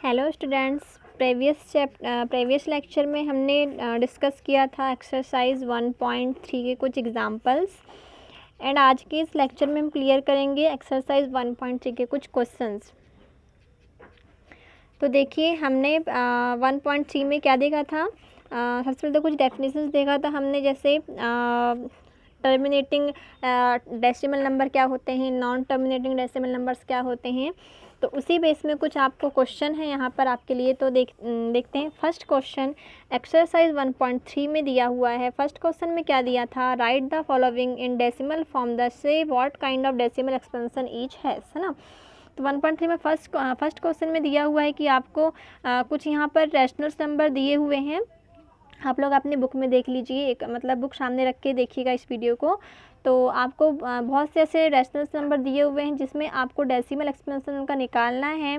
Hello students, previous lecture में हमने discuss किया था एक्सरसाइज 1.3 के कुछ एग्जांपल्स एंड आज के इस लेक्चर में हम क्लियर करेंगे एक्सरसाइज 1.3 के कुछ क्वेश्चंस। तो देखिए हमने 1.3 में क्या देखा था। सबसे पहले तो कुछ डेफिनेशंस देखा था हमने, जैसे टर्मिनेटिंग डेसिमल नंबर क्या होते हैं, नॉन टर्मिनेटिंग डेसिमल नंबर्स क्या होते हैं। तो उसी बेस में कुछ आपको क्वेश्चन है यहाँ पर आपके लिए। तो देखते हैं। फर्स्ट क्वेश्चन एक्सरसाइज 1.3 में दिया हुआ है। फर्स्ट क्वेश्चन में क्या दिया था, write the following in decimal form the say what kind of decimal expansion each has, है ना। तो 1.3 में फर्स्ट क्वेश्चन में दिया हुआ है कि आपको कुछ यहाँ पर रैशनल्स नंबर दिए हुए हैं। आप लोग अपनी बुक में देख लीजिए, एक मतलब बुक सामने रख के देखिएगा इस वीडियो को। तो आपको बहुत से ऐसे रैशनल्स नंबर दिए हुए हैं जिसमें आपको डेसिमल एक्सपेंशन उनका निकालना है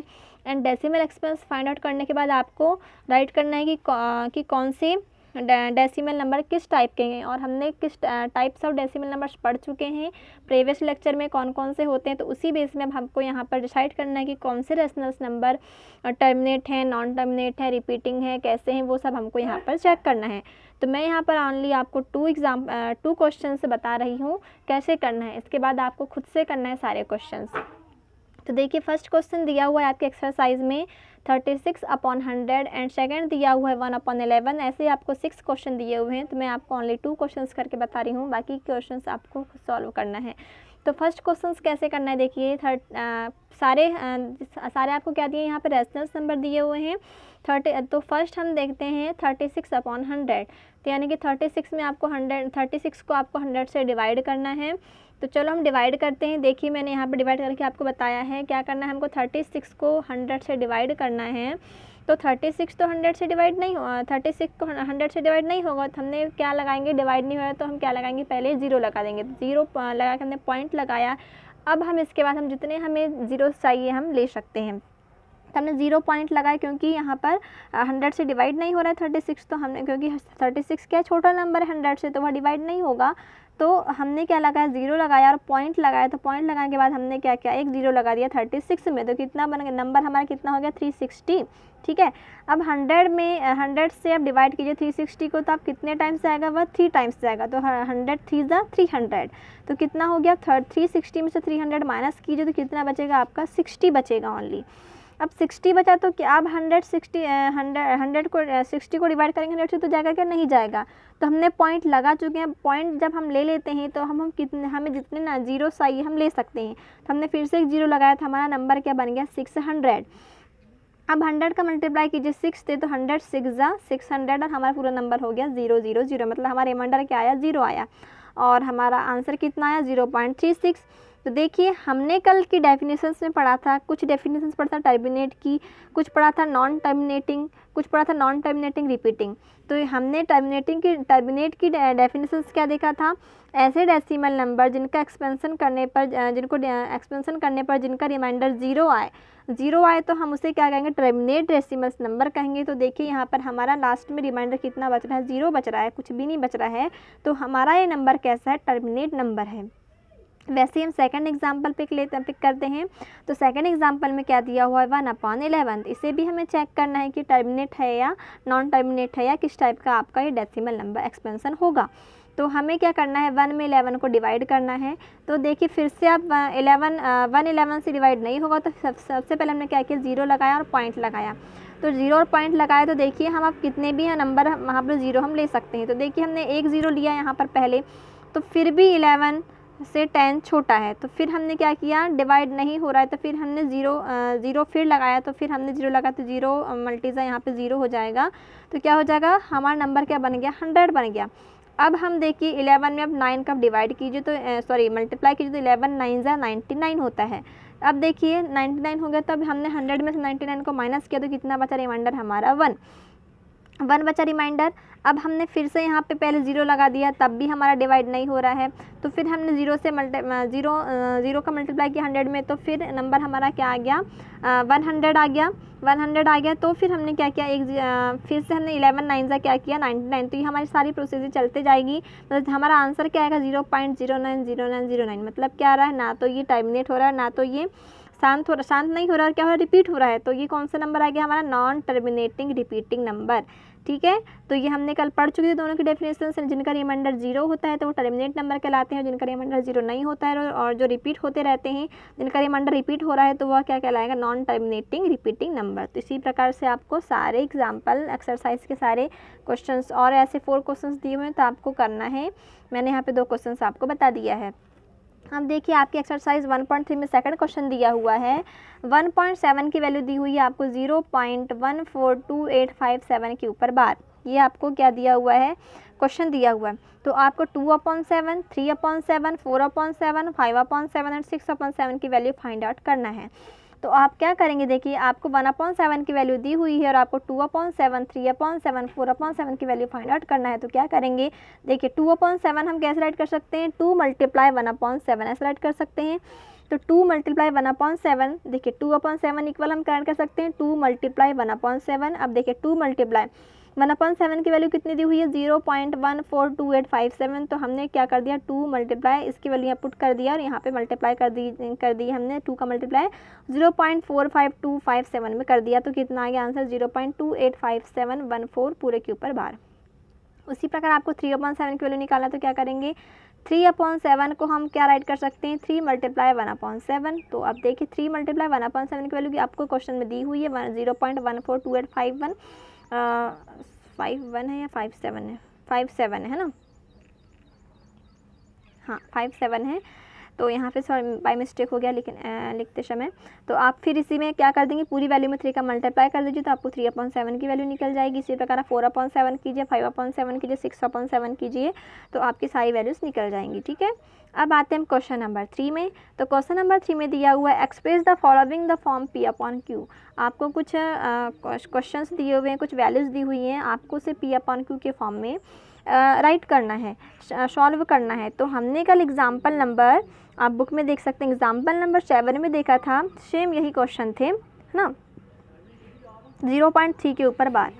and decimal expense find out करने के बाद आपको राइट करना है कि कौन से डेसिमल नंबर किस टाइप के हैं। और हमने किस टाइप्स ऑफ डेसिमल नंबर्स पढ़ चुके हैं प्रीवियस लेक्चर में, कौन कौन से होते हैं। तो उसी बेस में अब हमको यहाँ पर डिसाइड करना है कि कौन से रैशनल्स नंबर टर्मिनेट हैं, नॉन टर्मिनेट है, रिपीटिंग है, कैसे हैं, वो सब हमको यहाँ पर चेक करना है। तो मैं यहाँ पर ऑनली आपको टू क्वेश्चन बता रही हूँ कैसे करना है। इसके बाद आपको खुद से करना है सारे क्वेश्चंस। तो देखिए फर्स्ट क्वेश्चन दिया हुआ है आपके एक्सरसाइज में 36/100 एंड सेकंड दिया हुआ है 1/11। ऐसे आपको 6 क्वेश्चन दिए हुए हैं। तो मैं आपको ओनली 2 क्वेश्चंस करके बता रही हूँ, बाकी क्वेश्चंस आपको सॉल्व करना है। तो फर्स्ट क्वेश्चंस कैसे करना है, देखिए सारे आपको क्या दिए, यहाँ पे रैशनल्स नंबर दिए हुए हैं 30। तो फर्स्ट हम देखते हैं 36/100। तो यानी कि 36 में आपको 36 को आपको 100 से डिवाइड करना है। तो चलो हम डिवाइड करते हैं। देखिए मैंने यहाँ पे डिवाइड करके आपको बताया है क्या करना है। हमको 36 को 100 से डिवाइड करना है। तो 36 तो 100 से डिवाइड नहीं होगा, 36 को 100 से डिवाइड नहीं होगा। तो हमने क्या लगाएंगे, डिवाइड नहीं होगा तो हम क्या लगाएंगे, पहले 0 लगा देंगे। तो 0 लगा के हमने पॉइंट लगाया। अब हम इसके बाद हम जितने हमें 0 चाहिए हम ले सकते हैं। तो हमने 0 पॉइंट लगाया क्योंकि यहाँ पर 100 से डिवाइड नहीं हो रहा है 36। तो हमने, क्योंकि 36 क्या छोटा नंबर है 100 से, तो वह डिवाइड नहीं होगा। तो हमने क्या लगाया, 0 लगाया और पॉइंट लगाया। तो पॉइंट लगाने के बाद हमने क्या किया, एक 0 लगा दिया 36 में। तो कितना बन गया, नंबर हमारा कितना हो गया, 360। ठीक है। अब 100 से आप डिवाइड कीजिए 360 को, तो आप कितने टाइम्स जाएगा, वह 3 टाइम्स जाएगा। तो 100 3 300। तो कितना हो गया, 360 में से 300 माइनस कीजिए तो कितना बचेगा आपका, 60 बचेगा ओनली। अब 60 बचा तो क्या, अब 100 को 60 को डिवाइड करेंगे 100 से तो जाएगा क्या, नहीं जाएगा। तो हमने पॉइंट लगा चुके हैं। पॉइंट जब हम ले लेते हैं तो हमें जितने ना 0 चाहिए हम ले सकते हैं। तो हमने फिर से एक 0 लगाया था, हमारा नंबर क्या बन गया, 600। अब 100 का मल्टीप्लाई कीजिए 6 से, तो 100 600 और हमारा पूरा नंबर हो गया 000। मतलब हमारा रिमाइंडर क्या आया, 0 आया। और हमारा आंसर कितना आया, 0.36। तो देखिए हमने कल की डेफिनेशंस में पढ़ा था, कुछ डेफिनेशंस पढ़ा था टर्मिनेट की, कुछ पढ़ा था नॉन टर्मिनेटिंग, कुछ पढ़ा था नॉन टर्मिनेटिंग रिपीटिंग। तो हमने टर्मिनेट की डेफिनेशंस क्या देखा था, ऐसे डेसिमल नंबर जिनका एक्सपेंशन करने पर जिनका रिमाइंडर 0 आए तो हम उसे क्या कहेंगे, टर्मिनेट डेसिमल नंबर कहेंगे। तो देखिए यहाँ पर हमारा लास्ट में रिमाइंडर कितना बच रहा है, 0 बच रहा है, कुछ भी नहीं बच रहा है। तो हमारा ये नंबर कैसा है, टर्मिनेट नंबर है। वैसे हम सेकंड एग्जाम्पल पिक करते हैं। तो सेकंड एग्जाम्पल में क्या दिया हुआ है, 1/11। इसे भी हमें चेक करना है कि टर्मिनेट है या नॉन टर्मिनेट है, या किस टाइप का आपका ये डेसिमल नंबर एक्सपेंशन होगा। तो हमें क्या करना है, 1 में 11 को डिवाइड करना है। तो देखिए फिर से आप 111 से डिवाइड नहीं होगा। तो सबसे पहले हमने क्या किया, 0 लगाया और पॉइंट लगाया। तो 0 और पॉइंट लगाया तो देखिए हम अब कितने भी हैं नंबर वहाँ पर 0 हम ले सकते हैं। तो देखिए हमने एक 0 लिया यहाँ पर पहले, तो फिर भी 11 से 10 छोटा है। तो फिर हमने क्या किया, डिवाइड नहीं हो रहा है तो फिर हमने 0 फिर लगाया। तो फिर हमने 0 लगाया तो 0 मल्टीजा यहाँ पे 0 हो जाएगा। तो क्या हो जाएगा, हमारा नंबर क्या बन गया, 100 बन गया। अब हम देखिए 11 में अब 9 का डिवाइड कीजिए तो मल्टीप्लाई कीजिए तो 11 9 जा 99 होता है। अब देखिए 99 हो गया। तो अब हमने 100 में से 99 को माइनस किया तो कितना बचा, रिमाइंडर हमारा 1 बचा रिमाइंडर। अब हमने फिर से यहाँ पे पहले 0 लगा दिया, तब भी हमारा डिवाइड नहीं हो रहा है। तो फिर हमने 0 का मल्टीप्लाई किया 100 में, तो फिर नंबर हमारा क्या आ गया, 100 आ गया। 100 आ गया। तो फिर हमने क्या किया, फिर से हमने 11 9 का क्या किया, 99। तो ये हमारी सारी प्रोसेस चलते जाएगी। मतलब हमारा आंसर क्या आएगा, 0.090909। मतलब क्या आ रहा है, ना तो ये टर्मिनेट हो रहा है, ना तो ये शांत नहीं हो रहा है, क्या हो रहा है, रिपीट हो रहा है, तो ये कौन सा नंबर आ गया हमारा, नॉन टर्मिनेटिंग रिपीटिंग नंबर। ठीक है, तो ये हमने कल पढ़ चुके थे दोनों की डेफिनेशन। जिनका रिमाइंडर 0 होता है तो वो टर्मिनेट नंबर कहलाते हैं, जिनका रिमाइंडर 0 नहीं होता है और जो रिपीट होते रहते हैं, जिनका रिमाइंडर रिपीट हो रहा है तो वह क्या कहलाएगा, नॉन टर्मिनेटिंग रिपीटिंग नंबर। तो इसी प्रकार से आपको सारे एग्जाम्पल एक्सरसाइज के सारे क्वेश्चंस और ऐसे 4 क्वेश्चंस दिए हुए हैं तो आपको करना है। मैंने यहाँ पे 2 क्वेश्चंस आपको बता दिया है। अब देखिए आपकी एक्सरसाइज 1.3 में सेकंड क्वेश्चन दिया हुआ है, 1.7 की वैल्यू दी हुई है आपको 0.142857 के ऊपर बार। ये आपको क्या दिया हुआ है, क्वेश्चन दिया हुआ है। तो आपको 2/7, 3/7, 4/7, 5/7 और 6/7 की वैल्यू फाइंड आउट करना है। तो आप क्या करेंगे, देखिए आपको 1/7 की वैल्यू दी हुई है और आपको 2/7, 3/7, 4/7 की वैल्यू फाइंड आउट करना है। तो क्या करेंगे, देखिए 2/7 हम कैसे राइट कर सकते हैं, 2 × 1/7 ऐसे राइट कर सकते हैं। तो 2 × 1/7, देखिए 2/7 इक्वल हम क्या कर सकते हैं, 2 × 1/7। अब देखिए 2 × 1/7 की वैल्यू कितनी दी हुई है, 0.142857। तो हमने क्या कर दिया, 2 × इसकी वैल्यू यहाँ पुट कर दिया और यहाँ पे मल्टीप्लाई कर दी हमने 2 का मल्टीप्लाई 0.45257 में कर दिया। तो कितना आ गया आंसर, 0.285714 पूरे के ऊपर बार। उसी प्रकार आपको 3/7 की वैल्यू निकालना, तो क्या करेंगे, 3/7 को हम क्या राइट कर सकते हैं, 3 × 1/7। तो अब देखिए 3 × 1/7 की वैल्यू आपको क्वेश्चन में दी हुई है 0.142851 51 है या 57 है, 57 है ना, हाँ 57 है। तो यहाँ पे सॉरी बाय मिस्टेक हो गया लेकिन लिखते समय। तो आप फिर इसी में क्या कर देंगे, पूरी वैल्यू में 3 का मल्टीप्लाई कर दीजिए तो आपको 3/7 की वैल्यू निकल जाएगी। इसी प्रकार 4/7 कीजिए, 5/7 कीजिए, 6/7 कीजिए, तो आपकी सारी वैल्यूज़ निकल जाएंगी। ठीक है, अब आते हैं क्वेश्चन नंबर 3 में। तो क्वेश्चन नंबर 3 में दिया हुआ है, express the following the form P/Q। आपको कुछ क्वेश्चंस दिए हुए हैं, कुछ वैल्यूज़ दी हुई हैं, आपको उसे P/Q के फॉर्म में राइट करना है, सॉल्व करना है। तो हमने कल एग्जाम्पल नंबर, आप बुक में देख सकते हैं, एग्जाम्पल नंबर 7 में देखा था, सेम यही क्वेश्चन थे, है ना, 0.3 के ऊपर बार।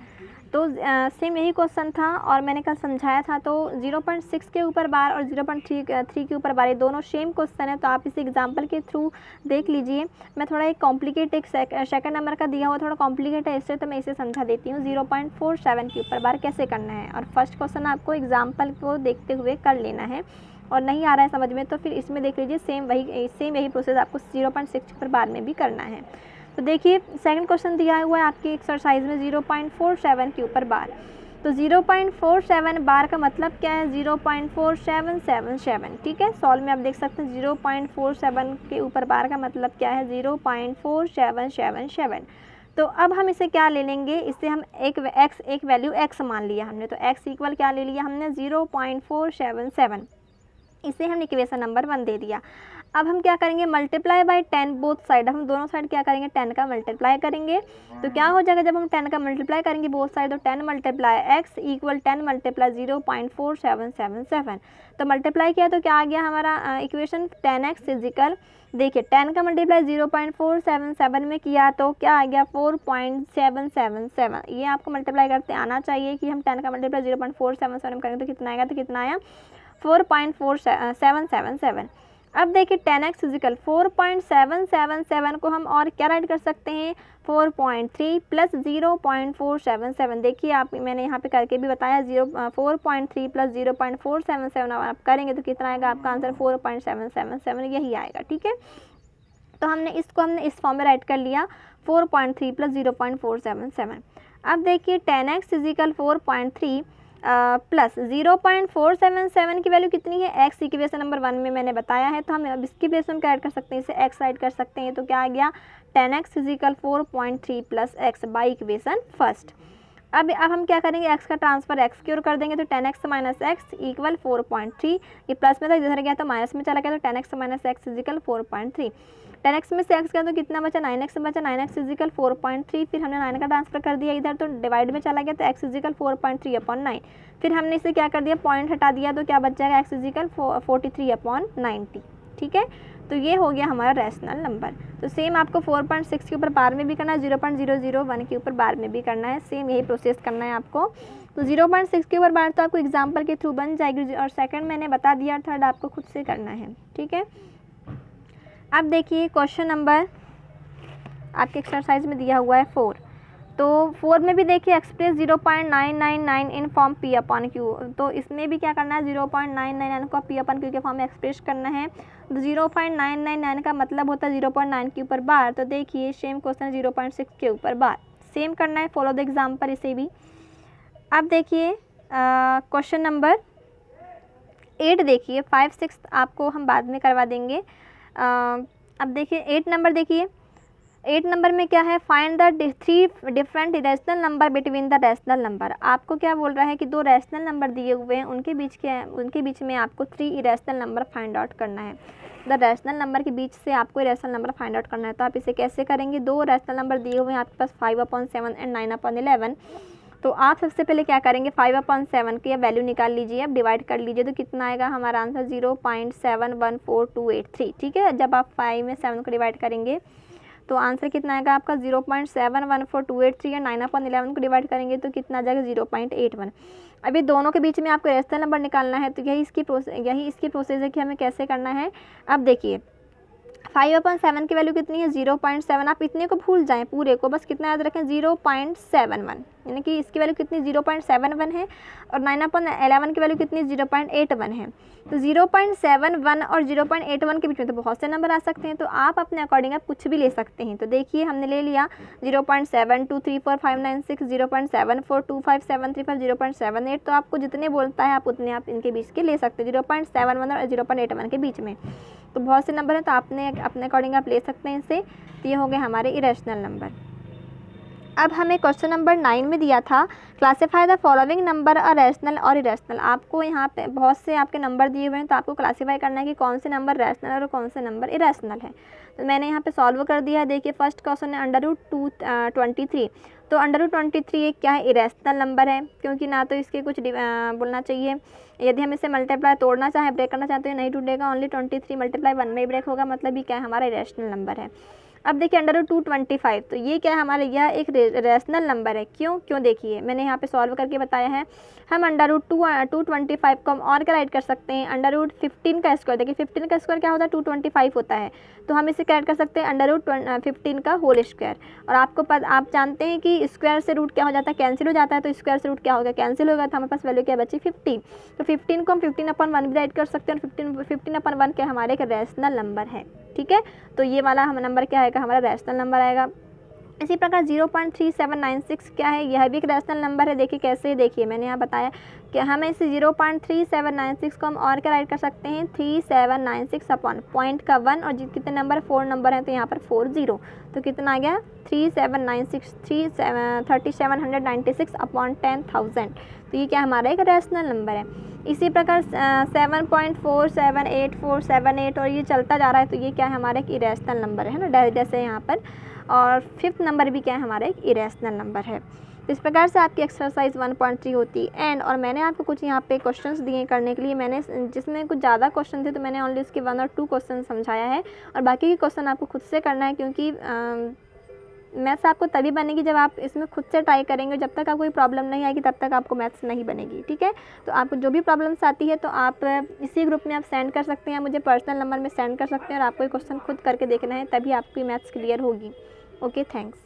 तो सेम यही क्वेश्चन था और मैंने कल समझाया था। तो 0.6 के ऊपर बार और 0.3 के ऊपर बार, ये दोनों सेम क्वेश्चन है। तो आप इस एग्जाम्पल के थ्रू देख लीजिए। मैं थोड़ा एक कॉम्प्लिकेट, एक सेकंड नंबर का दिया हुआ थोड़ा कॉम्प्लिकेट है, इससे तो मैं इसे समझा देती हूँ। 0.47 के ऊपर बार कैसे करना है, और फर्स्ट क्वेश्चन आपको एग्जाम्पल को देखते हुए कर लेना है, और नहीं आ रहा है समझ में तो फिर इसमें देख लीजिए, सेम यही प्रोसेस आपको 0.6 के ऊपर बार में भी करना है। तो देखिए सेकंड क्वेश्चन दिया हुआ है आपकी एक्सरसाइज में 0.47 के ऊपर बार। तो 0.47 बार का मतलब क्या है, 0.4777। ठीक है, सॉल्व में आप देख सकते हैं 0.47 के ऊपर बार का मतलब क्या है, 0.4777। तो अब हम इसे क्या ले लेंगे, इससे हम एक वैल्यू x मान लिया हमने। तो x इक्वल क्या ले लिया हमने, 0.477। इसे हम इक्वेशन नंबर 1 दे दिया। अब हम क्या करेंगे, मल्टीप्लाई बाय 10 बोथ साइड। हम दोनों साइड क्या करेंगे, 10 का मल्टीप्लाई करेंगे। तो क्या हो जाएगा, जब हम 10 का मल्टीप्लाई करेंगे बोथ साइड, तो 10 × x इक्वल 10 × 0.4777। तो मल्टीप्लाई किया तो क्या आ गया हमारा इक्वेशन, 10x इजिकल, देखिए 10 का मल्टीप्लाई 0.477 में किया तो क्या आ गया, 4.777। ये आपको मल्टीप्लाई करते आना चाहिए कि हम 10 का मल्टीप्लाई 0.477 में करेंगे तो कितना आएगा, तो कितना आया 4.4777। अब देखिए 10x इजिकल 4.777 को हम और क्या राइट कर सकते हैं, 4.3 प्लस 0.477। देखिए आप, मैंने यहाँ पे करके भी बताया, 4.3 प्लस 0.477 आप करेंगे तो कितना आएगा आपका आंसर, 4.777 यही आएगा। ठीक है, तो हमने इस फॉर्म में राइट कर लिया, 4.3 प्लस 0.477। अब देखिए 10x इजिकल 4.3 प्लस 0.477 की वैल्यू कितनी है, x इक्वेशन नंबर 1 में मैंने बताया है। तो हम अब इसकी प्लेस में क्या ऐड कर सकते हैं, इसे x ऐड कर सकते हैं। तो क्या आ गया, 10x equal 4.3 plus x by equation first. अब हम क्या करेंगे, x का ट्रांसफर x की ओर कर देंगे। तो 10x माइनस x इक्वल 4.3, ये प्लस में था, इधर गया तो माइनस में चला गया। तो 10x minus x is equal 4.3, 10x में से x गया तो कितना बचा, 9x बचा, 9x इजिकल 4.3। फिर हमने 9 का ट्रांसफर कर दिया इधर, तो डिवाइड में चला गया तो x इजिकल 4.3/9। फिर हमने इसे क्या कर दिया, पॉइंट हटा दिया तो क्या बच जाएगा, x इजिकल 43/90। ठीक है, तो ये हो गया हमारा रैशनल नंबर। तो सेम आपको 4.6 के ऊपर बार में भी करना है, 0.001 के ऊपर बार में भी करना है, सेम यही प्रोसेस करना है आपको। तो 0.6 के ऊपर बार तो आपको एग्जाम्पल के थ्रू बन जाएगी, और सेकंड मैंने बता दिया, थर्ड आपको खुद से करना है। ठीक है, अब देखिए क्वेश्चन नंबर आपके एक्सरसाइज में दिया हुआ है 4। तो 4 में भी देखिए express 0.999 in form P upon Q, तो इसमें भी क्या करना है 0.999 को P अपॉन Q के फॉर्म में एक्सप्रेस करना है। तो 0.999 का मतलब होता है 0.9 के ऊपर बार, तो देखिए सेम क्वेश्चन 0.6 के ऊपर बार, सेम करना है, फॉलो द एग्जाम्पल इसे भी। अब देखिए क्वेश्चन नंबर 8 देखिए, 5, 6 आपको हम बाद में करवा देंगे। अब देखिए 8 नंबर देखिए, 8 नंबर में क्या है, find the 3 different irrational number between the rational number. आपको क्या बोल रहा है कि 2 रैशनल नंबर दिए हुए हैं, उनके बीच में आपको 3 इरेशनल नंबर फाइंड आउट करना है। द रैशनल नंबर के बीच से आपको इरेशनल नंबर फाइंड आउट करना है। तो आप इसे कैसे करेंगे, 2 रैशनल नंबर दिए हुए हैं आपके पास 5/7 एंड 9/11। तो आप सबसे पहले क्या करेंगे, 5/7 की वैल्यू निकाल लीजिए, अब डिवाइड कर लीजिए, तो कितना आएगा हमारा आंसर 0.714283। ठीक है, जब आप 5 में 7 को डिवाइड करेंगे तो आंसर कितना आएगा आपका 0.714283, या 9/11 को डिवाइड करेंगे तो कितना आ जाएगा 0.81। अभी दोनों के बीच में आपको रेशनल नंबर निकालना है, तो यही इसकी प्रोसेस है कि हमें कैसे करना है। अब देखिए 5/7 की वैल्यू कितनी है 0.7, आप इतने को भूल जाएं, पूरे को बस कितना याद रखें 0.71, यानी कि इसकी वैल्यू कितनी 0.71 है, और 9/11 की वैल्यू कितनी 0.81 है। तो 0.71 और 0.81 के बीच में तो बहुत से नंबर आ सकते हैं, तो आप अपने अकॉर्डिंग आप कुछ भी ले सकते हैं। तो देखिए हमने ले लिया 0.72345960, 0.742573, 0.78, तो आपको जितने बोलता है आप उतने आप इनके बीच के ले सकते हैं, 0.71 और 0.81 के बीच में। तो बहुत से नंबर हैं, तो आपने अपने अकॉर्डिंग आप ले सकते हैं इसे। तो ये हो गए हमारे इरेशनल नंबर। अब हमें क्वेश्चन नंबर 9 में दिया था, classify the following number a rational और इरेशनल। आपको यहाँ पे बहुत से आपके नंबर दिए हुए हैं, तो आपको क्लासीफाई करना है कि कौन से नंबर रैशनल और कौन से नंबर इरेशनल है। तो मैंने यहाँ पे सॉल्व कर दिया है। देखिए फर्स्ट क्वेश्चन है √223, तो √23 एक क्या है, इरेशनल नंबर है, क्योंकि ना तो इसके कुछ बोलना चाहिए, यदि हम इसे मल्टीप्लाई तोड़ना चाहें, ब्रेक करना चाहते हैं, नहीं टूटेगा, ओनली 23 मल्टीप्लाई 1 में ही ब्रेक होगा, मतलब ये क्या है हमारा इरेशनल नंबर है। अब देखिए √225, तो ये क्या है हमारे, यह एक रैशनल नंबर है। क्यों देखिए मैंने यहाँ पे सॉल्व करके बताया है। हम √225 को हम और क्या राइट कर सकते हैं, √15 का स्क्वायर। देखिए 15 का स्क्वायर क्या होता है 225 होता है, तो हम इसे क्या कर सकते हैं √15 का होल स्क्वायर। और आप जानते हैं कि स्क्वायर से रूट क्या हो जाता है, कैंसिल हो जाता है, तो स्क्वायर से रूट क्या होगा, कैंसिल होगा, तो हमारे पास वैल्यू क्या बची 50। तो 15 को हम 15/1 भी राइट कर सकते हैं, और 15/1 क्या हमारे एक रैशनल नंबर है। ठीक है, तो ये वाला हम नंबर क्या आएगा हमारा रैशनल नंबर आएगा। इसी प्रकार 0.3796 क्या है, यह भी एक रैशनल नंबर है। देखिए कैसे, देखिए मैंने यहाँ बताया कि हमें इसे 0.3796 को हम और क्या राइट कर सकते हैं 3796 अपॉन पॉइंट का 1, और कितने नंबर 4 नंबर हैं, तो यहाँ पर 40, तो कितना आ गया 3796 अपॉन 10,000। तो ये क्या हमारा एक रैशनल नंबर है। इसी प्रकार 7.478478 और ये चलता जा रहा है, तो ये क्या है हमारा एक इरेशनल नंबर है ना, जैसे यहाँ पर। और 5th नंबर भी क्या है हमारा एक इरेशनल नंबर है। तो इस प्रकार से आपकी एक्सरसाइज 1.3 होती है एंड। और मैंने आपको कुछ यहाँ पे क्वेश्चंस दिए करने के लिए, मैंने जिसमें कुछ ज़्यादा क्वेश्चन थे, तो मैंने ओनली उसके 1 और 2 क्वेश्चन समझाया है, और बाकी के क्वेश्चन आपको खुद से करना है, क्योंकि मैथ्स आपको तभी बनेगी जब आप इसमें खुद से ट्राई करेंगे। जब तक आपको कोई प्रॉब्लम नहीं आएगी तब तक आपको मैथ्स नहीं बनेगी। ठीक है, तो आपको जो भी प्रॉब्लम्स आती है तो आप इसी ग्रुप में आप सेंड कर सकते हैं, मुझे पर्सनल नंबर में सेंड कर सकते हैं, और आपको ये क्वेश्चन खुद करके देखना है, तभी आपकी मैथ्स क्लियर होगी। Okay, thanks.